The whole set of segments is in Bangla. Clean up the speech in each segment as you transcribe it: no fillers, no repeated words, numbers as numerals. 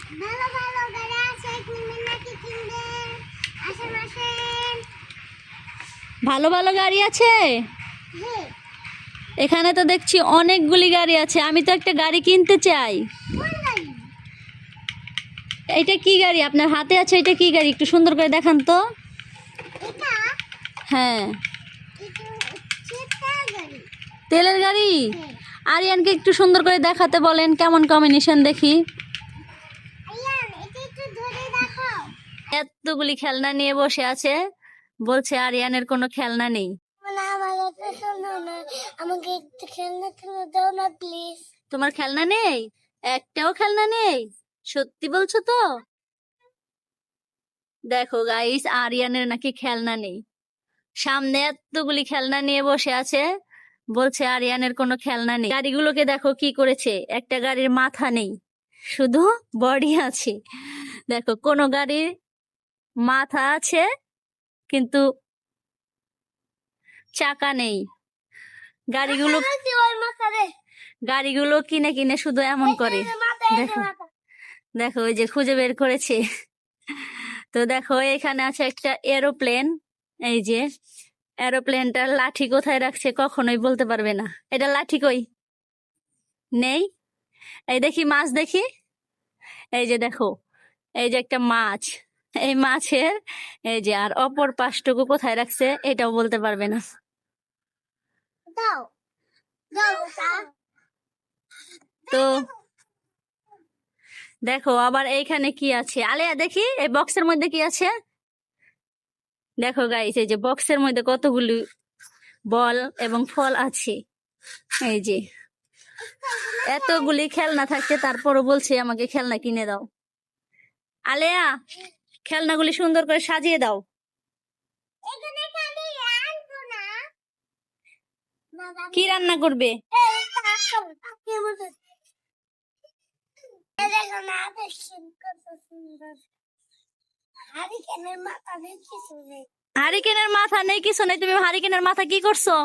ভালো ভালো গাড়ি আছে, কিনবেন নাকি কিনবেন? আসেন আসেন। ভালো ভালো গাড়ি আছে হ্যাঁ। এখানে, তো দেখছি অনেকগুলি গাড়ি আছে। আমি তো একটা গাড়ি কিনতে চাই। কোন গাড়ি? এটা কি গাড়ি আপনার হাতে আছে? এটা কি গাড়ি, একটু সুন্দর করে দেখান তো। এটা হ্যাঁ, এটা হচ্ছে তেল গাড়ি। তেলের গাড়ি। হ্যাঁ। আরিয়ানকে একটু সুন্দর করে দেখাতে বলেন, কেমন কম্বিনেশন দেখি। আয়ান, এটা একটু ধরে দেখাও। এতগুলি খেলনা নিয়ে বসে আছে, বলছে আরিয়ানের কোনো খেলনা নেই। না, আমার একটা খেলনা না, আমাকে একটু খেলনা কিনে দাও না প্লিজ। তোমার খেলনা নেই? একটাও খেলনা নেই? সত্যি বলছো তো? দেখো গাইস, আরিয়ানের নাকি খেলনা নেই। সামনে এতগুলি খেলনা নিয়ে বসে আছে, বলছে আরিয়ানের কোনো খেলনা নেই। গাড়িগুলোকে দেখো কি করেছে, একটা গাড়ির মাথা নেই, শুধু বডি আছে। দেখো, কোনো গাড়ির মাথা আছে কিন্তু চাকা নেই। গাড়িগুলো গাড়িগুলো কিনে কিনে শুধু এমন করে। দেখো দেখো, ওই যে খুঁজে বের করেছে। তো দেখো, এখানে আছে একটা এরোপ্লেন। এই যে এরোপ্লেনটার লাঠি কোথায় রাখছে কখনোই বলতে পারবে না। এটা লাঠি কই? নেই। এই দেখি মাছ দেখি। এই যে দেখো, এই যে একটা মাছ। এই মাছের এই যে আর অপর পাশটুকু কোথায় রাখছে এটাও বলতে পারবে না। দাও দাও তো দেখো আবার এইখানে কি আছে, আলেয়া দেখি এই বক্সের মধ্যে কি আছে। দেখো গাইস, এই যে বক্সের মধ্যে কতগুলি বল এবং ফল আছে। এই যে এতগুলি খেলনা থাকতে তারপরও বলছে আমাকে খেলনা কিনে দাও। আলেয়া, খেলনাগুলি সুন্দর করে সাজিয়ে দাও। এখানে খালি আনবো না। কি রান্না করবে? এই দেখো, কি বলছো? এই দেখো না, দেখছেন কত সুন্দর। হারিকেনের মাথা দেখছো? হারিকেনের মাথা নেই, কিছু নেই। তুমি হারিকেনের মাথা কি করছো?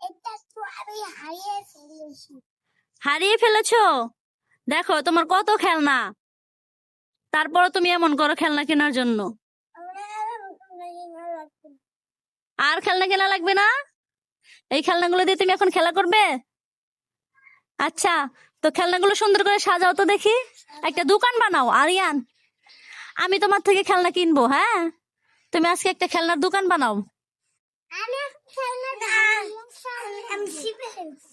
এটা তো আমি হারিয়ে ফেলেছি। হারিয়ে ফেলেছো? দেখো তোমার কত খেলনা, তারপরও তুমি এমন করো খেলনা কেনার জন্য। আর খেলনা কেনা লাগবে না? এই খেলনাগুলো দিয়ে তুমি এখন খেলা করবে? আচ্ছা, তো খেলনাগুলো সুন্দর করে সাজাও তো দেখি। একটা দোকান বানাও আরিয়ান, আমি তোমার থেকে খেলনা কিনবো। হ্যাঁ, তুমি আজকে একটা খেলনার দোকান বানাও। আমি খেলনা আমি শিবে খেলছি।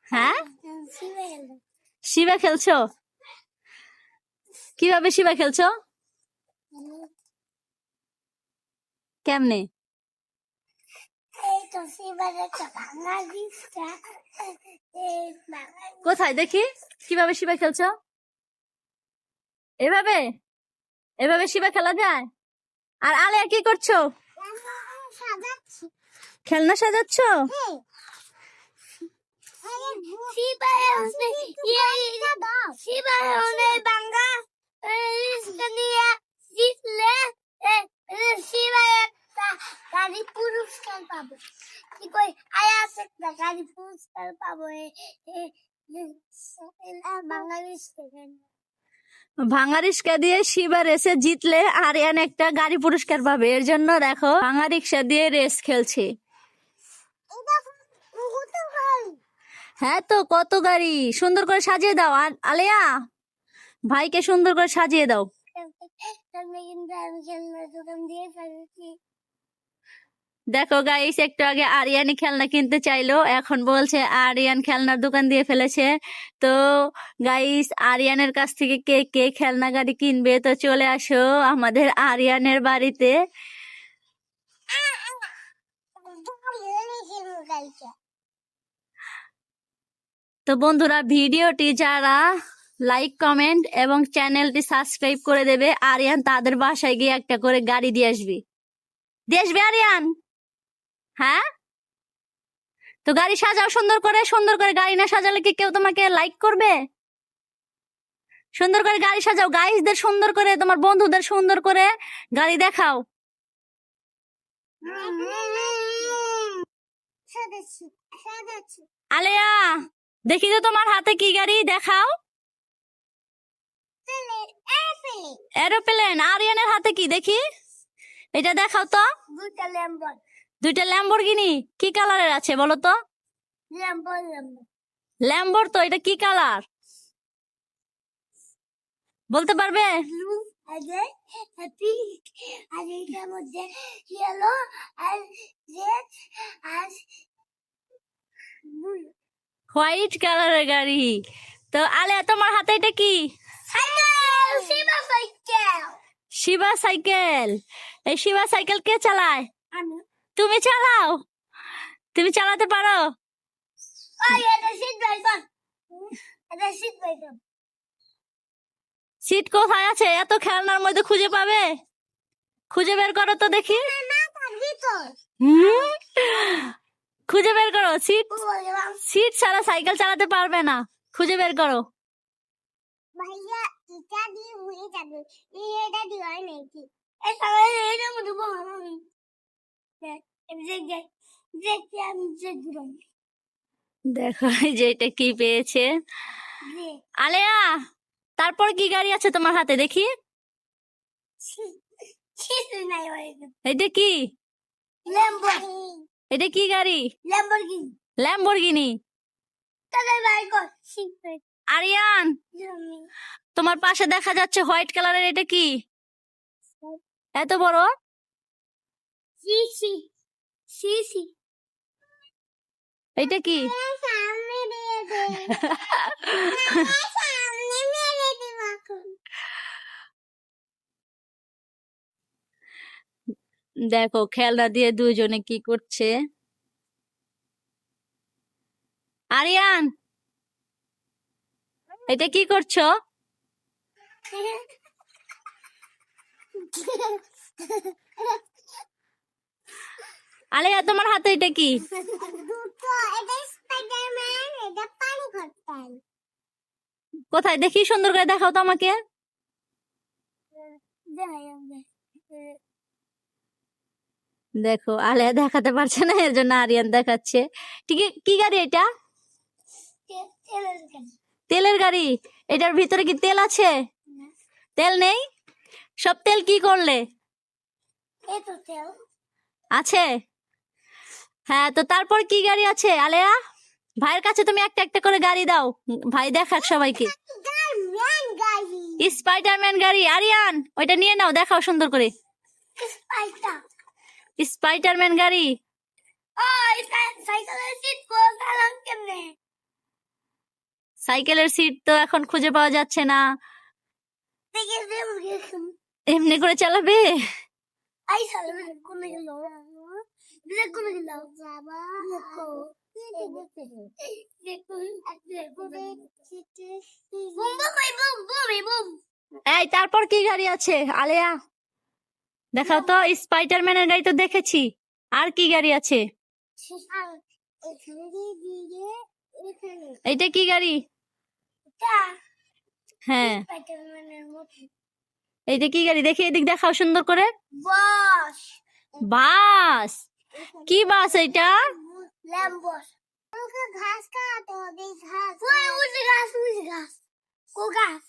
হ্যাঁ, শিবে খেলছি। শিবা খেলছো? কিভাবে শিবা খেলছো? কেমনে? এই তো শিবার একটা ভাঙা দিচ্ছা। কোথায় দেখি কিভাবে শিবা খেলছো? এভাবে এভাবে শিবা খেলা যায়? আর আলেয়া কি করছো? সাজাচ্ছি। খেলনা সাজাচ্ছো? পুরস্কার পাবো। কি কই আয়াস একটা গাড়ি পুরস্কার পাবো বাংলাদেশ থেকে। ভাঙা রিক্সা দিয়ে শিবা রেসে জিতলে আরিয়ান একটা গাড়ি পুরস্কার পাবে। এর জন্য দেখো ভাঙা রিক্সা দিয়ে রেস খেলছে। হ্যাঁ, তো কত গাড়ি, সুন্দর করে সাজিয়ে দাও। আর আলেয়া, ভাইকে সুন্দর করে সাজিয়ে দাও। কিন্তু আমি খেলনার দোকান দিয়ে ফেলেছি। দেখো গাইস, একটু আগে আরিয়ানি খেলনা কিনতে চাইলো, এখন বলছে আরিয়ান খেলনার দোকান দিয়ে ফেলেছে। তো গাইস, আরিয়ানের কাছ থেকে কে কে খেলনা গাড়ি কিনবে তো চলে আসো আমাদের আরিয়ানের বাড়িতে। তো বন্ধুরা, ভিডিওটি যারা লাইক কমেন্ট এবং চ্যানেলটি সাবস্ক্রাইব করে দেবে, আরিয়ান তাদের বাসায় গিয়ে একটা করে গাড়ি দিয়ে আসবে। দিয়ে আসবে আরিয়ান? হ্যাঁ, তো গাড়ি সাজাও সুন্দর করে। সুন্দর করে গাড়ি না সাজালে কি কেউ তোমাকে লাইক করবে? সুন্দর করে গাড়ি সাজাও, গাইসদের সুন্দর করে, তোমার বন্ধুদের সুন্দর করে গাড়ি দেখাও। আলেয়া, দেখি তো তোমার হাতে কি গাড়ি, দেখাও। এরোপ্লেন। আরিয়ানের হাতে কি দেখি? এটা দেখাও তো। দুটা ল্যাম্বর। দুইটা ল্যাম্বরগিনি কি কালারের আছে বলো তো? ল্যাম্বর ল্যাম্বর। ল্যাম্বর তো, এটা কি কালার বলতে পারবে? ব্লু আর পিঙ্ক আর এটার মধ্যে ইয়েলো আর রেড আর ব্লু। হোয়াইট কালারের গাড়ি। তো আলিয়া তোমার হাতে এটা কি? Cycle, Shiba cycle. Shiba cycle. এই শিবা সাইকেল কে চালায়? আমি। তুমি চালাও? তুমি চালাতে পারো? ওই এটা সিট বেল্ট। এটা সিট বেল্ট। সিট কোথায় আছে? এত খেলনার মধ্যে খুঁজে পাবে? খুঁজে বের করো তো দেখি। হুম? খুঁজে বের করো। সিট ছাড়া সাইকেল চালাতে পারবে না। খুঁজে বের করো। ভাইয়া এটা দিয়ে হয়ে যাবে। এটা দিয়ে হয় নাকি? এটা এর মধ্যে বল। দেখো এই যে এটা কি পেয়েছে আলেয়া। তারপর কি গাড়ি আছে তোমার হাতে দেখি? এটা কি? এটা কি গাড়ি? ল্যাম্বরগিনি। আরিয়ান, তোমার পাশে দেখা যাচ্ছে হোয়াইট কালারের, এটা কি? এত বড়? এটা কি? দেখো খেলনা দিয়ে দুজনে কি করছে। আরিয়ান, এটা কি করছো? আলিয়া তোমার হাতে এটা কি? কোথায় দেখি? সুন্দর করে দেখাও তো আমাকে। দেখো আলিয়া দেখাতে পারছে না, এর জন্য আরিয়ান দেখাচ্ছে। ঠিক, কি গাড়ি এটা? তেলের গাড়ি। এটার ভিতরে কি তেল আছে? তেল নেই। সব তেল কি করলে? আছে। হ্যাঁ, তো তারপর কি গাড়ি আছে আলেয়া? ভাইয়ের কাছে তুমি একটা একটা করে গাড়ি দাও, ভাই দেখাক সবাইকে। স্পাইডারম্যান গাড়ি। আরিয়ান ওইটা নিয়ে নাও, দেখাও সুন্দর করে। স্পাইডারম্যান গাড়ি। সাইকেলের সিট তো এখন খুঁজে পাওয়া যাচ্ছে না। এমনি করে চালাবে? এই তারপর কি গাড়ি আছে আলেয়া? দেখাও তো। স্পাইডারম্যানের গাড়ি তো দেখেছি, আর কি গাড়ি আছে? এইটা কি গাড়ি? হ্যাঁ, এইটা কি গাড়ি দেখি, এদিক দেখাও সুন্দর করে। বাস। কি বাস এটা? ঘাস কাটো, ঘাস ঘাস ঘাস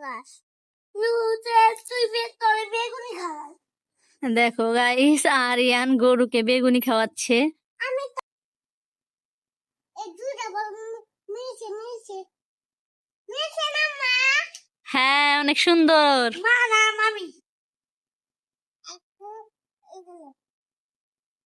ঘাস। তুই বেগুনি খাওয়াস। দেখো গাইস, আরিয়ান গরুকে বেগুনি খাওয়াচ্ছে। আমি মিশে মিশে মিশে না মা। হ্যাঁ, অনেক সুন্দর। মা